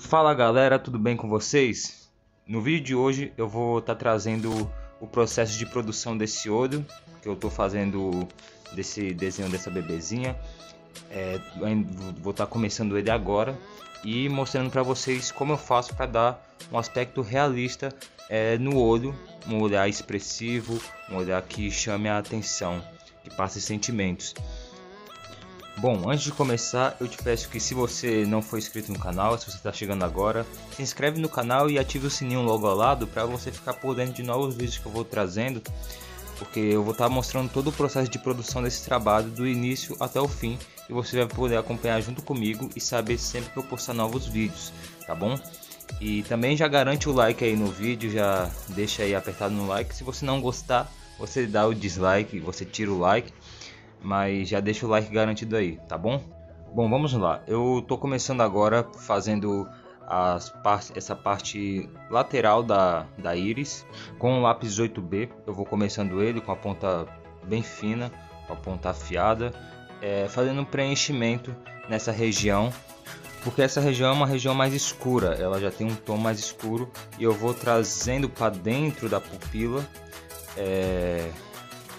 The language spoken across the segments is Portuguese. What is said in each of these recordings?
Fala galera, tudo bem com vocês? No vídeo de hoje eu vou estar trazendo o processo de produção desse olho que eu estou fazendo desse desenho dessa bebezinha. Vou estar começando ele agora e mostrando para vocês como eu faço para dar um aspecto realista no olho, um olhar expressivo, um olhar que chame a atenção, que passe sentimentos. Bom, antes de começar, eu te peço que se você não for inscrito no canal, se você está chegando agora, se inscreve no canal e ative o sininho logo ao lado para você ficar por dentro de novos vídeos que eu vou trazendo, porque eu vou estar mostrando todo o processo de produção desse trabalho do início até o fim e você vai poder acompanhar junto comigo e saber sempre que eu postar novos vídeos, tá bom? E também já garante o like aí no vídeo, já deixa aí apertado no like. Se você não gostar, você dá o dislike, você tira o like, mas já deixa o like garantido aí, tá bom? Bom, vamos lá. Eu tô começando agora fazendo essa parte lateral da íris com o lápis 8B. Eu vou começando ele com a ponta bem fina, com a ponta afiada, fazendo um preenchimento nessa região, porque essa região é uma região mais escura, ela já tem um tom mais escuro e eu vou trazendo para dentro da pupila,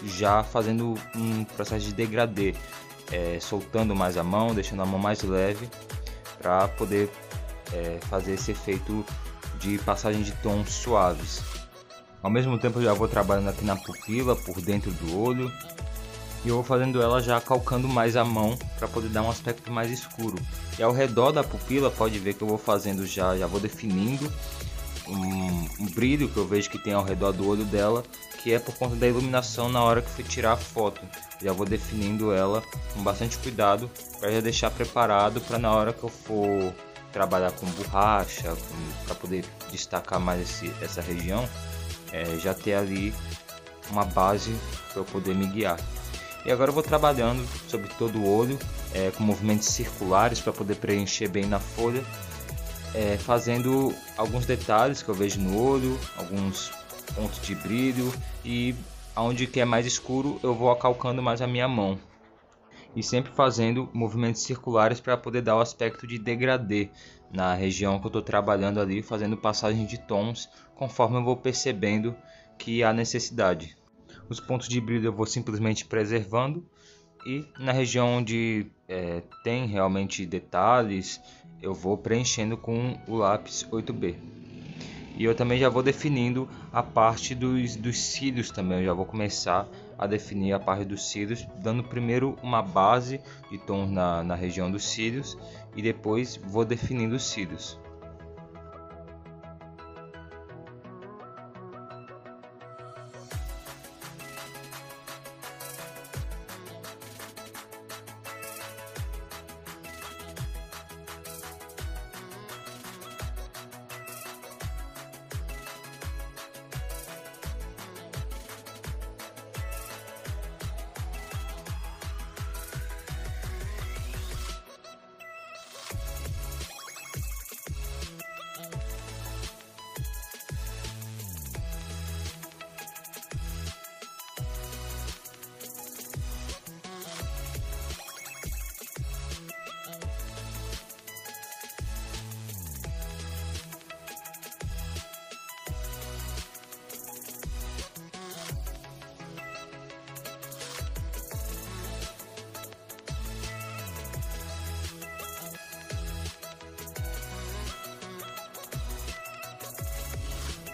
já fazendo um processo de degradê, soltando mais a mão, deixando a mão mais leve para poder fazer esse efeito de passagem de tons suaves. Ao mesmo tempo eu já vou trabalhando aqui na pupila, por dentro do olho, e eu vou fazendo ela já calcando mais a mão para poder dar um aspecto mais escuro. E ao redor da pupila pode ver que eu vou fazendo já vou definindo um brilho que eu vejo que tem ao redor do olho dela, que é por conta da iluminação na hora que fui tirar a foto. Já vou definindo ela com bastante cuidado para já deixar preparado para na hora que eu for trabalhar com borracha, para poder destacar mais essa região, já ter ali uma base para eu poder me guiar. E agora eu vou trabalhando sobre todo o olho, com movimentos circulares para poder preencher bem na folha, fazendo alguns detalhes que eu vejo no olho, alguns pontos de brilho, e aonde que é mais escuro eu vou acalcando mais a minha mão. E sempre fazendo movimentos circulares para poder dar o aspecto de degradê na região que eu estou trabalhando ali, fazendo passagem de tons conforme eu vou percebendo que há necessidade. Os pontos de brilho eu vou simplesmente preservando, e na região onde tem realmente detalhes eu vou preenchendo com o lápis 8B. E eu também já vou definindo a parte dos cílios também. Eu já vou começar a definir a parte dos cílios, dando primeiro uma base de tons na região dos cílios e depois vou definindo os cílios.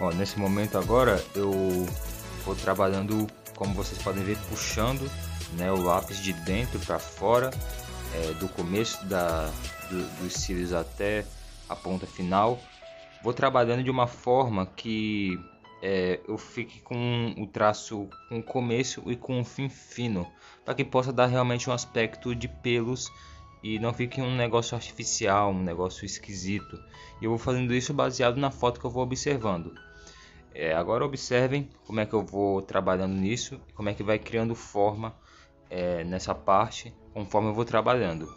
Ó, nesse momento agora eu vou trabalhando, como vocês podem ver, puxando, né, o lápis de dentro para fora, do começo dos cílios até a ponta final. Vou trabalhando de uma forma que eu fique com o traço com o começo e com o fim fino, para que possa dar realmente um aspecto de pelos e não fique um negócio artificial, um negócio esquisito. E eu vou fazendo isso baseado na foto que eu vou observando. Agora observem como é que eu vou trabalhando nisso e como é que vai criando forma nessa parte conforme eu vou trabalhando.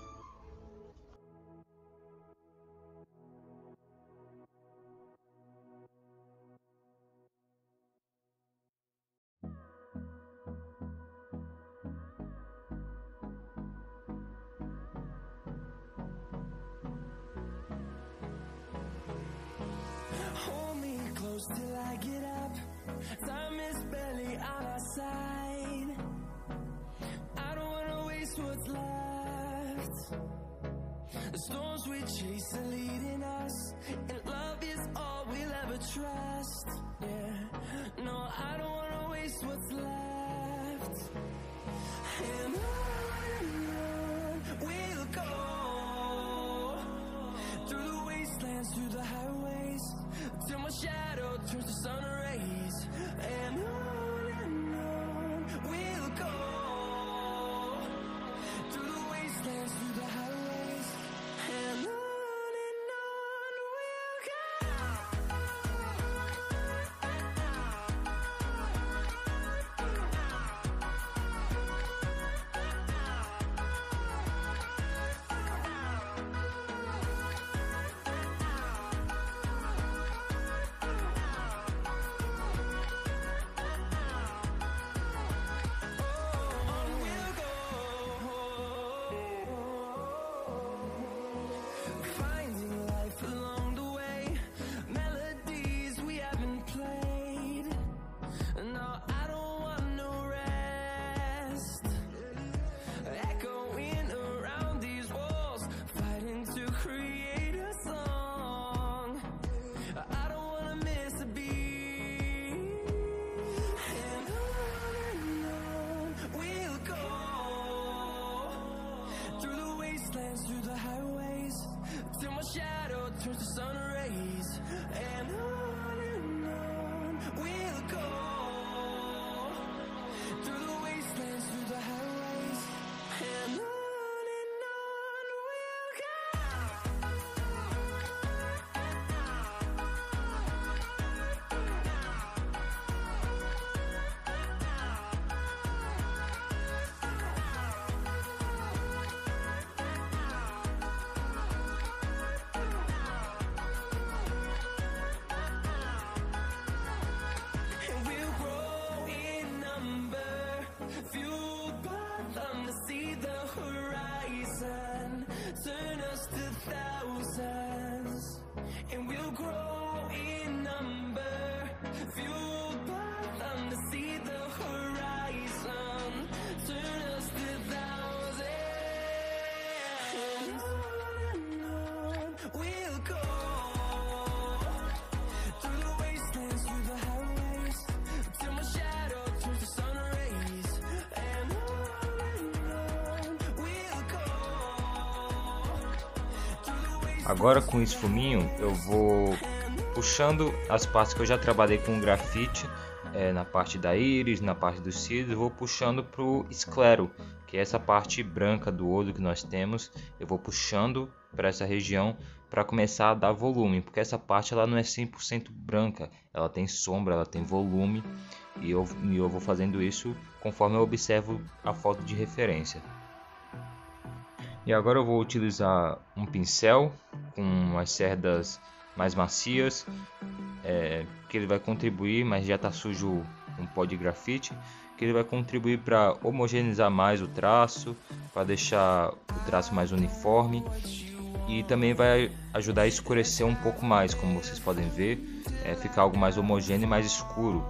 till I get up. Time is barely on our side. I don't wanna waste what's left. The storms we chase are leading us, and love is all we'll ever trust. Yeah, no, I don't wanna waste what's left. And on we'll go, through the wastelands, through the highways, till my shadow turns to sun rays. And on we'll go, through the wastelands, through the highways, and on we'll go. Finding life along the way, melodies we haven't played. No, I don't want no rest. Echoing around these walls, fighting to create a song. I don't wanna miss a beat. And on we'll go, through the wastelands, through the highways, till my shadow turns to sun rays. And on we'll go, through the wastelands, through the highways, and on we'll go. And we'll grow in number, fueled by them to see the horizon, turn us to thousands. And we'll grow in number, fueled by them to see the horizon, turn us to thousands. And on we'll go, through the wastelands, through the highways, till my shadow turns to sun rays. And on we'll go, through the wastelands. Agora com esse fuminho eu vou puxando as partes que eu já trabalhei com grafite, na parte da íris, na parte dos cílios, eu vou puxando para o esclero, que é essa parte branca do olho que nós temos. Eu vou puxando para essa região para começar a dar volume, porque essa parte ela não é 100% branca, ela tem sombra, ela tem volume, e eu vou fazendo isso conforme eu observo a foto de referência. E agora eu vou utilizar um pincel com as cerdas mais macias, que ele vai contribuir, mas já está sujo um pó de grafite, que ele vai contribuir para homogeneizar mais o traço, para deixar o traço mais uniforme, e também vai ajudar a escurecer um pouco mais, como vocês podem ver, ficar algo mais homogêneo e mais escuro.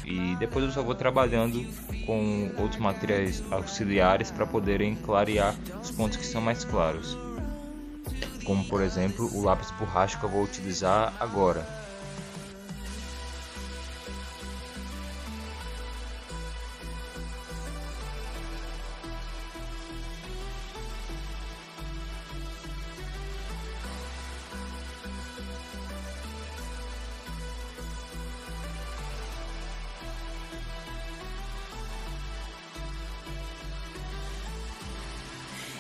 E depois eu só vou trabalhando com outros materiais auxiliares para poderem clarear os pontos que são mais claros, como por exemplo o lápis borracha que eu vou utilizar agora.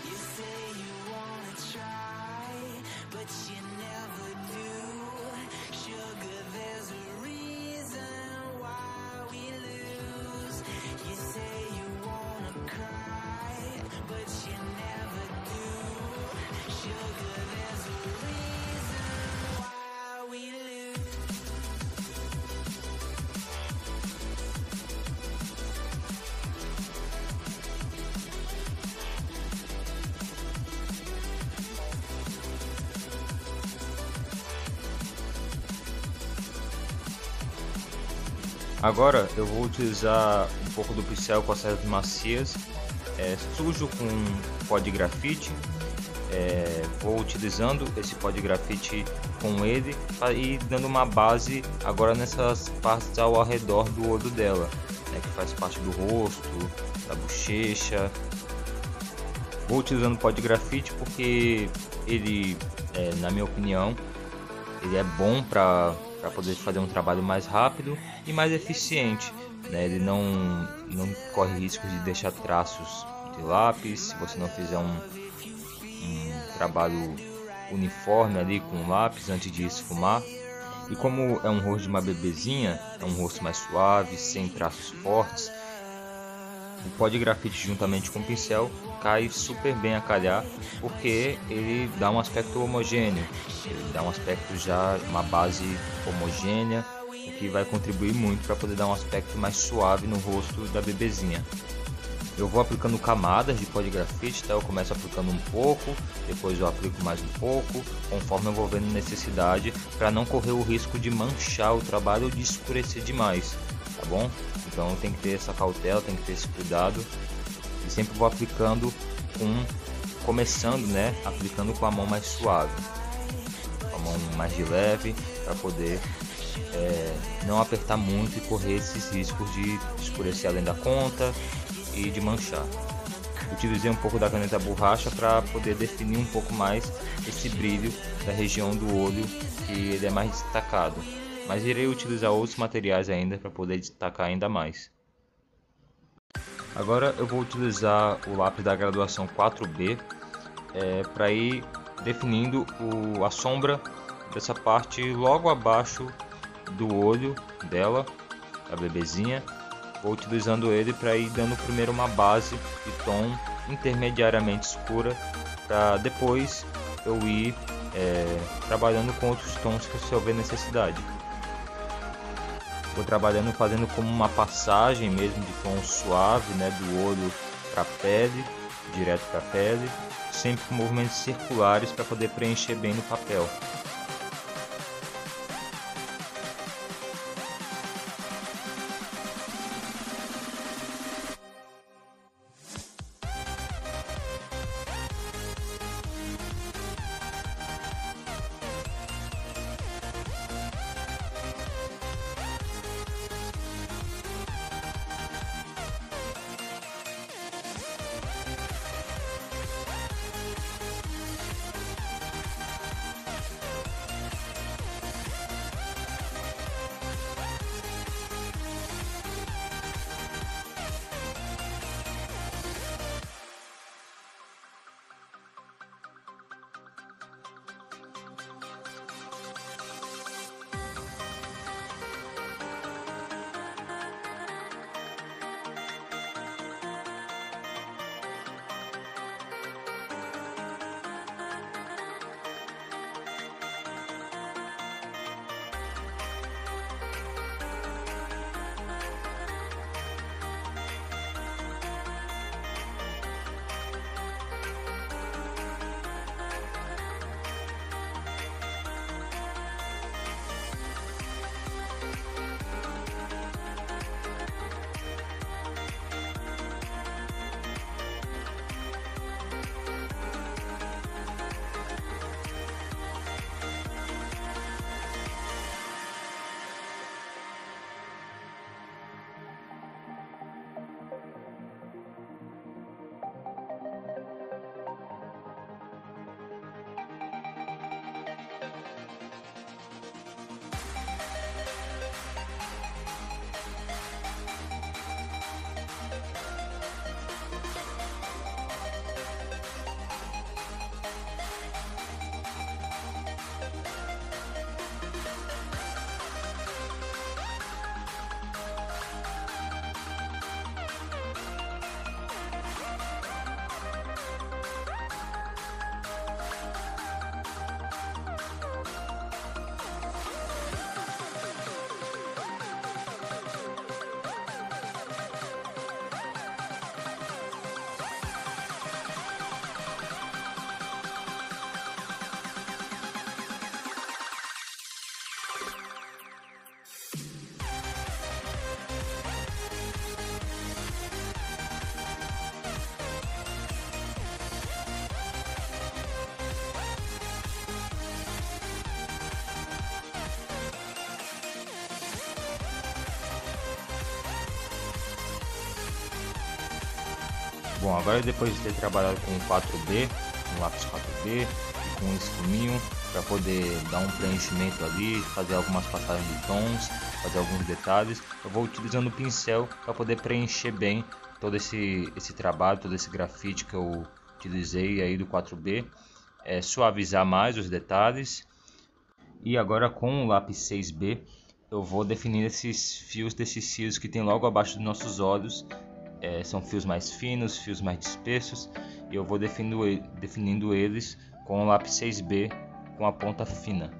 You say you wanna try, but you never do. Sugar Agora eu vou utilizar um pouco do pincel com as cerdas macias, sujo com pó de grafite. Vou utilizando esse pó de grafite com ele e dando uma base agora nessas partes ao redor do olho dela, né, que faz parte do rosto, da bochecha. Vou utilizando pó de grafite porque ele, na minha opinião, ele é bom para poder fazer um trabalho mais rápido e mais eficiente, né? Ele não corre risco de deixar traços de lápis se você não fizer um trabalho uniforme ali com lápis antes de esfumar. E como é um rosto de uma bebezinha, é um rosto mais suave, sem traços fortes, o pó de grafite juntamente com o pincel cai super bem a calhar, porque ele dá um aspecto homogêneo, ele dá um aspecto já, uma base homogênea, o que vai contribuir muito para poder dar um aspecto mais suave no rosto da bebezinha. Eu vou aplicando camadas de pó de grafite, tá? Eu começo aplicando um pouco, depois eu aplico mais um pouco, conforme eu vou vendo necessidade, para não correr o risco de manchar o trabalho ou de escurecer demais, tá bom? Então tem que ter essa cautela, tem que ter esse cuidado, e sempre vou aplicando começando, né, aplicando com a mão mais suave, com a mão mais de leve, para poder não apertar muito e correr esses riscos de escurecer além da conta e de manchar. Utilizei um pouco da caneta borracha para poder definir um pouco mais esse brilho da região do olho, que ele é mais destacado, mas irei utilizar outros materiais ainda para poder destacar ainda mais. Agora eu vou utilizar o lápis da graduação 4B para ir definindo a sombra dessa parte logo abaixo do olho dela, da bebezinha. Vou utilizando ele para ir dando primeiro uma base de tom intermediariamente escura, para depois eu ir trabalhando com outros tons que se houver necessidade. Vou trabalhando fazendo como uma passagem mesmo de tom suave, né, do olho para a pele, direto para a pele, sempre com movimentos circulares para poder preencher bem no papel. Bom, agora depois de ter trabalhado com o 4B, com o lápis 4B e com o esfuminho, para poder dar um preenchimento ali, fazer algumas passagens de tons, fazer alguns detalhes, eu vou utilizando o pincel para poder preencher bem todo esse trabalho, todo esse grafite que eu utilizei aí do 4B, suavizar mais os detalhes. E agora com o lápis 6B eu vou definir esses fios desses cílios que tem logo abaixo dos nossos olhos. São fios mais finos, fios mais dispersos, e eu vou definindo eles com o lápis 6B com a ponta fina.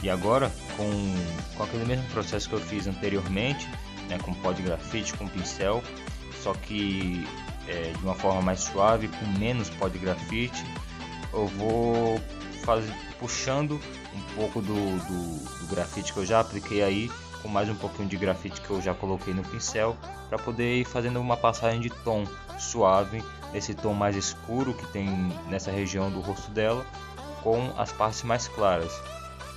E agora, com aquele mesmo processo que eu fiz anteriormente, né, com pó de grafite, com pincel, só que de uma forma mais suave, com menos pó de grafite, eu vou puxando um pouco do grafite que eu já apliquei aí, com mais um pouquinho de grafite que eu já coloquei no pincel, para poder ir fazendo uma passagem de tom suave, esse tom mais escuro que tem nessa região do rosto dela, com as partes mais claras.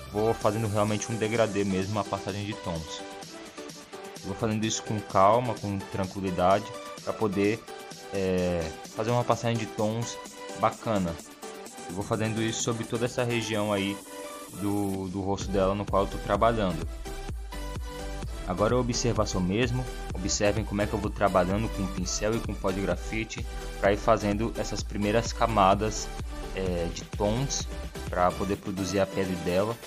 Vou fazendo realmente um degradê mesmo, a passagem de tons. Vou fazendo isso com calma, com tranquilidade, para poder fazer uma passagem de tons bacana. Eu vou fazendo isso sobre toda essa região aí do rosto dela no qual eu estou trabalhando. Agora a observação mesmo, observem como é que eu vou trabalhando com pincel e com pó de grafite, para ir fazendo essas primeiras camadas de tons, para poder produzir a pele dela,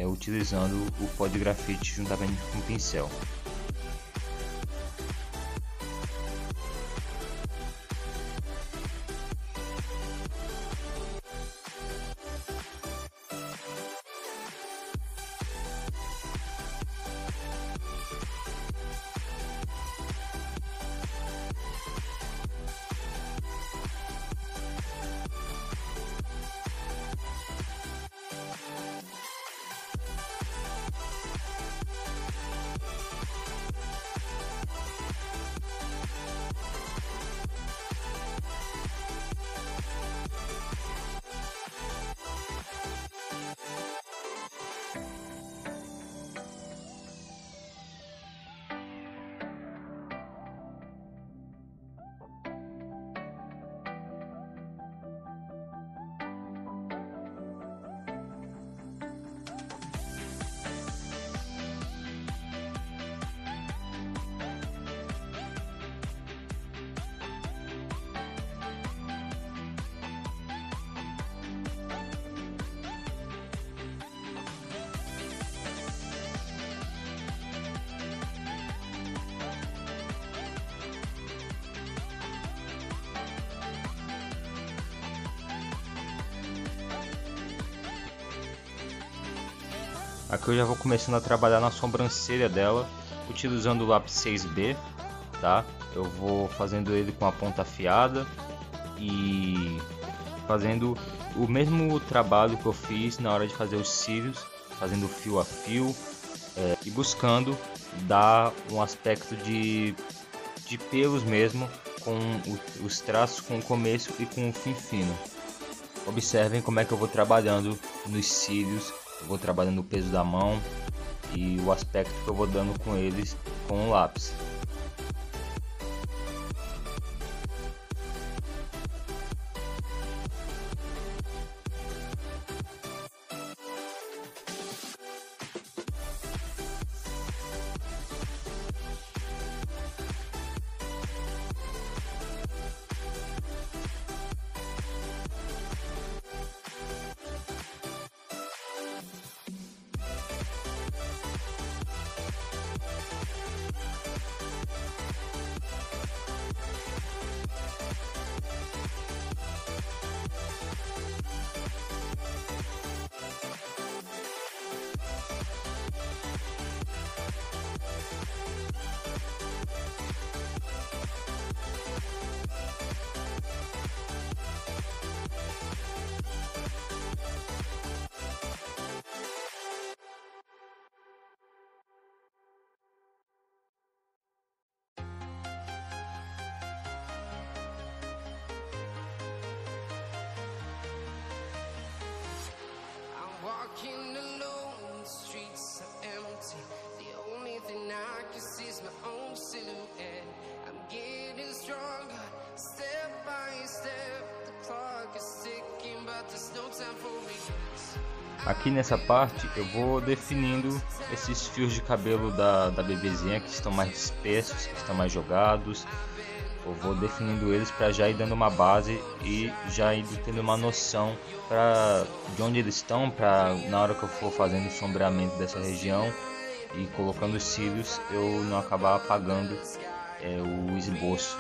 utilizando o pó de grafite juntamente com o pincel. Aqui eu já vou começando a trabalhar na sobrancelha dela, utilizando o lápis 6B, tá? Eu vou fazendo ele com a ponta afiada e fazendo o mesmo trabalho que eu fiz na hora de fazer os cílios, fazendo fio a fio e buscando dar um aspecto de pelos mesmo, com os traços com o começo e com o fim fino. Observem como é que eu vou trabalhando nos cílios. Eu vou trabalhando o peso da mão e o aspecto que eu vou dando com eles com o lápis. Aqui nessa parte eu vou definindo esses fios de cabelo da bebezinha que estão mais espessos, que estão mais jogados. Eu vou definindo eles para já ir dando uma base e já ir tendo uma noção de onde eles estão, para na hora que eu for fazendo o sombreamento dessa região e colocando os cílios eu não acabar apagando o esboço.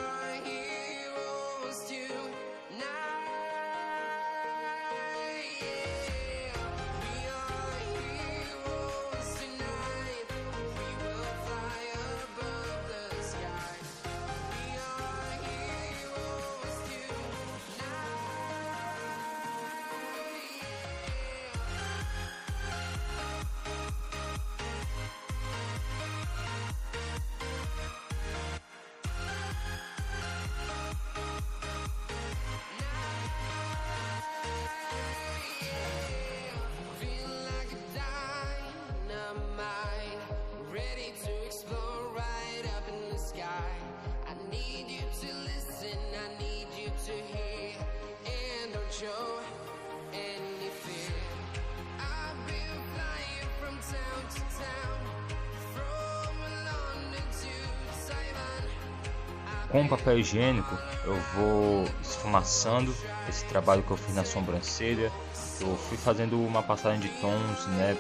Com o papel higiênico eu vou esfumaçando esse trabalho que eu fiz na sobrancelha. Eu fui fazendo uma passagem de tons, né?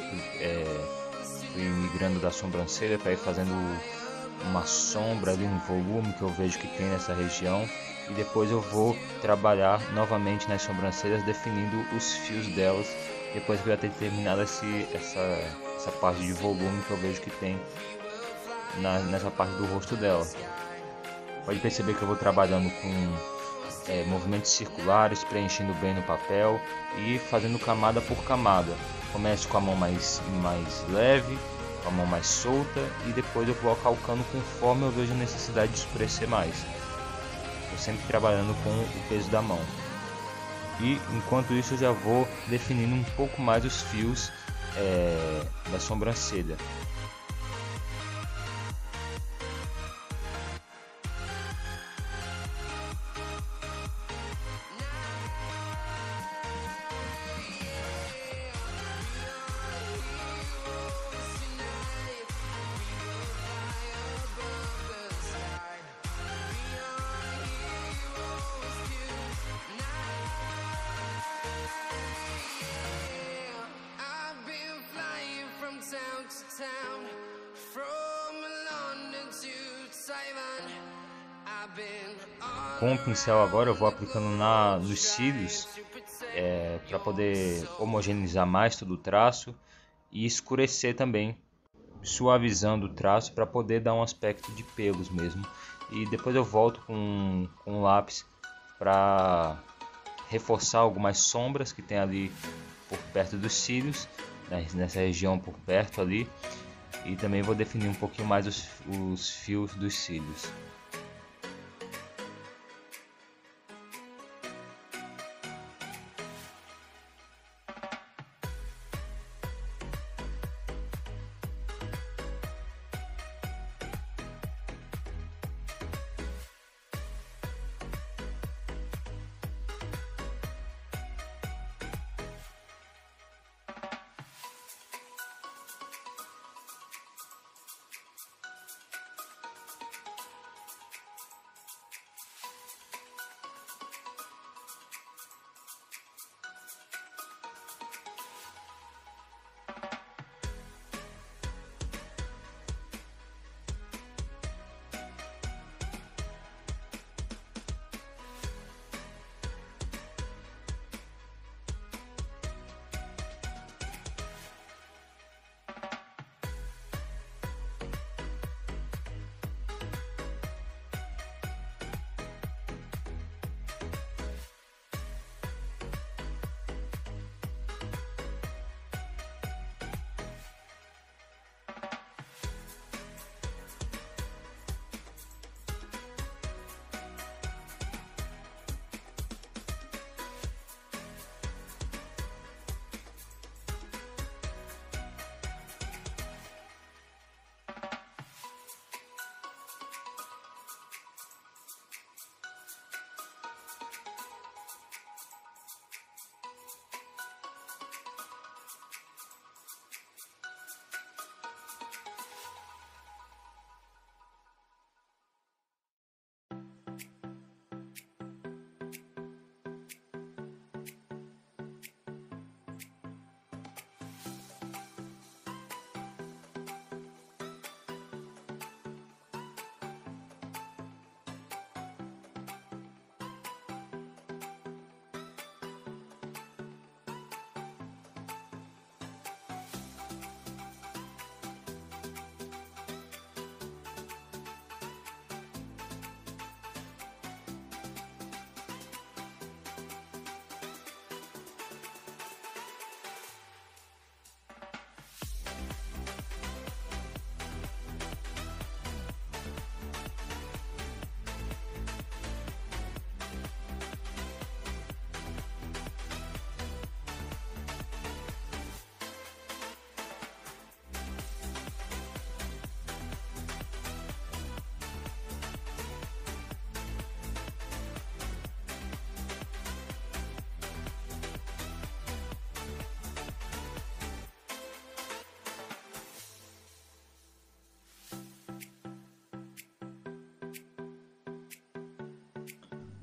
Fui migrando da sobrancelha para ir fazendo uma sombra ali, um volume que eu vejo que tem nessa região. E depois eu vou trabalhar novamente nas sobrancelhas, definindo os fios delas, depois que eu já ter terminado essa parte de volume que eu vejo que tem nessa parte do rosto dela. Pode perceber que eu vou trabalhando com movimentos circulares, preenchendo bem no papel e fazendo camada por camada. Começo com a mão mais leve, com a mão mais solta, e depois eu vou calcando conforme eu vejo a necessidade de escurecer mais. Estou sempre trabalhando com o peso da mão. E enquanto isso eu já vou definindo um pouco mais os fios da sobrancelha. Com o pincel agora eu vou aplicando nos cílios para poder homogeneizar mais todo o traço e escurecer também, suavizando o traço para poder dar um aspecto de pelos mesmo. E depois eu volto com o lápis para reforçar algumas sombras que tem ali por perto dos cílios, nessa região por perto ali, e também vou definir um pouquinho mais os fios dos cílios.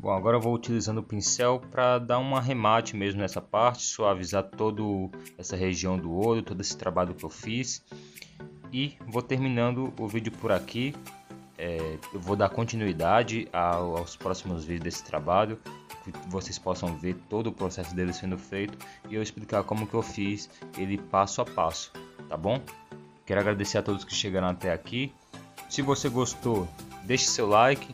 Bom, agora eu vou utilizando o pincel para dar um arremate mesmo nessa parte, suavizar toda essa região do olho, todo esse trabalho que eu fiz. E vou terminando o vídeo por aqui. Eu vou dar continuidade aos próximos vídeos desse trabalho, que vocês possam ver todo o processo dele sendo feito e eu explicar como que eu fiz ele passo a passo, tá bom? Quero agradecer a todos que chegaram até aqui. Se você gostou, deixe seu like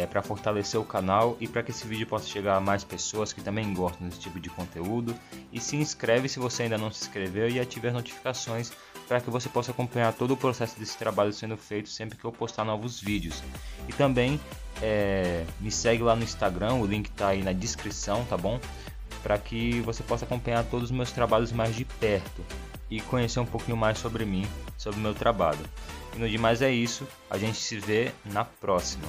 para fortalecer o canal e para que esse vídeo possa chegar a mais pessoas que também gostam desse tipo de conteúdo. E se inscreve se você ainda não se inscreveu e ative as notificações para que você possa acompanhar todo o processo desse trabalho sendo feito sempre que eu postar novos vídeos. E também me segue lá no Instagram, o link está aí na descrição, tá bom? Para que você possa acompanhar todos os meus trabalhos mais de perto e conhecer um pouquinho mais sobre mim, sobre o meu trabalho. E no demais é isso, a gente se vê na próxima.